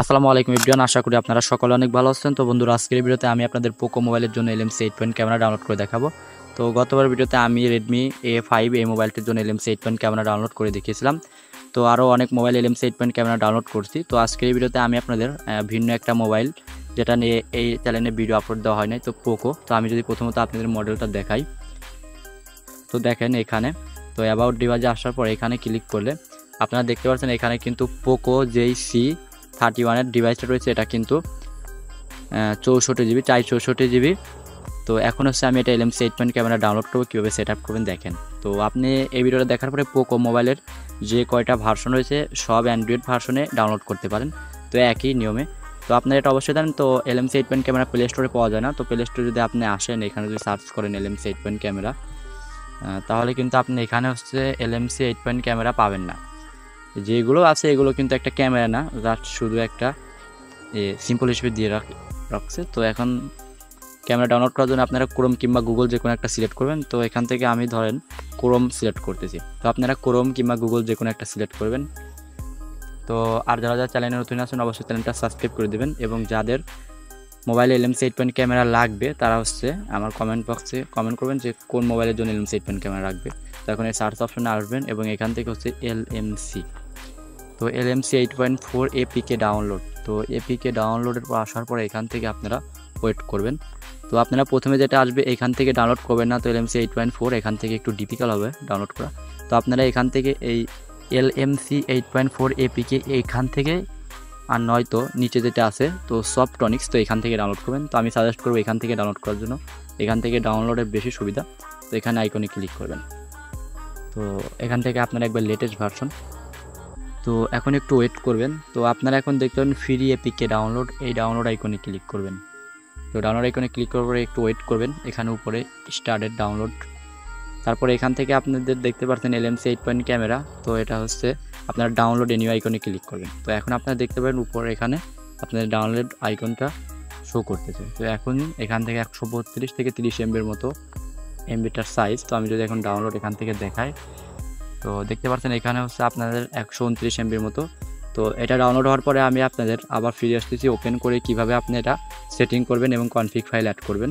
আসসালামু আলাইকুম এভরিওয়ান, আশা করি আপনারা সকলে অনেক ভালো আছেন। তো বন্ধুরা, আজকের ভিডিওতে আমি আপনাদের পোকো মোবাইলের জন্য LMC 8 পয়েন্ট ক্যামেরা ডাউনলোড করে দেখাবো। তো গতবার ভিডিওতে আমি Redmi A5 এই মোবাইলটির জন্য LMC 8 পয়েন্ট ক্যামেরা ডাউনলোড করে দেখিয়েছিলাম। তো আরও অনেক mobile LMC 8 point camera download করছি। তো আজকের এই ভিডিওতে আমি আপনাদের ভিন্ন একটা মোবাইল, যেটা নিয়ে এই চ্যানেলে ভিডিও আপলোড দেওয়া হয় নাই, তো পোকো। তো আমি যদি প্রথমত আপনাদের মডেলটা দেখাই, তো দেখেন এখানে, তো অ্যাবাউট ডিভাইসে আসার পর এখানে ক্লিক করলে আপনারা দেখতে পাচ্ছেন এখানে কিন্তু পোকো JC31 ডিভাইসটা রয়েছে। এটা কিন্তু 64GB 464GB। তো এখন হচ্ছে আমি এটা LMC 8 পয়েন্ট ক্যামেরা ডাউনলোড করবো, কীভাবে সেট আপ করবেন দেখেন। তো আপনি এই ভিডিওটা দেখার পরে পোকো মোবাইলের যে কয়টা ভার্সন রয়েছে সব অ্যান্ড্রয়েড ভার্সনে ডাউনলোড করতে পারেন, তো একই নিয়মে। তো আপনারা এটা অবশ্যই জানেন, তো LMC 8 পয়েন্ট ক্যামেরা প্লে স্টোরে পাওয়া যায় না। তো প্লে স্টোরে যদি আপনি আসেন, এখানে যদি সার্চ করেন LMC 8 পয়েন্ট ক্যামেরা, তাহলে কিন্তু আপনি এখানে হচ্ছে LMC 8 পয়েন্ট ক্যামেরা পাবেন না। যেগুলো আছে এগুলো কিন্তু একটা ক্যামেরা না, জাস্ট শুধু একটা সিম্পল হিসেবে দিয়ে রাখছে। তো এখন ক্যামেরা ডাউনলোড করার জন্য আপনারা ক্রোম কিংবা গুগল যে কোনো একটা সিলেক্ট করবেন। তো এখান থেকে আমি ধরেন ক্রোম সিলেক্ট করতেছি, তো আপনারা ক্রোম কিংবা গুগল যে কোনো একটা সিলেক্ট করবেন। তো আর যারা চ্যানেলে নতুন আছেন অবশ্যই চ্যানেলটা সাবস্ক্রাইব করে দেবেন, এবং যাদের মোবাইলে LMC 8 পয়েন্ট ক্যামেরা লাগবে তারা হচ্ছে আমার কমেন্ট বক্সে কমেন্ট করবেন যে কোন মোবাইলের জন্য LMC 8 পয়েন্ট ক্যামেরা লাগবে। তো এখন এই সার্চ অপশনে আসবেন এবং এখান থেকে হচ্ছে LMC, তো LMC 8.4 APK ডাউনলোড। তো APK ডাউনলোডের পর আসার পরে এখান থেকে আপনারা ওয়েট করবেন। তো আপনারা প্রথমে যেটা আসবে এখান থেকে ডাউনলোড করবেন না, তো LMC 8.4 এখান থেকে একটু ডিফিকাল্ট হবে ডাউনলোড করা। তো আপনারা এখান থেকে এই LMC 8.4 APK এখান থেকে, আর নয়তো নিচে যেটা আছে তো সফটনিক্স, তো এখান থেকে ডাউনলোড করবেন। তো আমি সাজেস্ট করবো এখান থেকে ডাউনলোড করার জন্য, এখান থেকে ডাউনলোডের বেশি সুবিধা। তো এখানে আইকনে ক্লিক করবেন। তো এখান থেকে আপনারা একবার লেটেস্ট ভার্সন, তো এখন একটু ওয়েট করবেন। তো আপনারা এখন দেখতে পাবেন ফ্রি APK ডাউনলোড, এই ডাউনলোড আইকনে ক্লিক করবেন। তো ডাউনলোড আইকনে ক্লিক করার পরে একটু ওয়েট করবেন, এখানে উপরে স্টার্টেড ডাউনলোড। তারপরে এখান থেকে আপনাদের দেখতে পাচ্ছেন LMC 8 পয়েন্ট ক্যামেরা, তো এটা হচ্ছে আপনারা ডাউনলোড এনিউ আইকনে ক্লিক করবেন। তো এখন আপনারা দেখতে পাবেন উপরে এখানে আপনাদের ডাউনলোড আইকনটা শো করতেছে। তো এখন এখান থেকে 132 থেকে 30 MBর মতো এমবিটার সাইজ। তো আমি যদি এখন ডাউনলোড এখান থেকে দেখাই, তো দেখতে পাচ্ছেন এখানে হচ্ছে আপনাদের 129 MBর মতো। তো এটা ডাউনলোড হওয়ার পরে আমি আপনাদের আবার ফিরে আসতেছি ওপেন করে কিভাবে আপনি এটা সেটিং করবেন এবং কনফিগ ফাইল অ্যাড করবেন।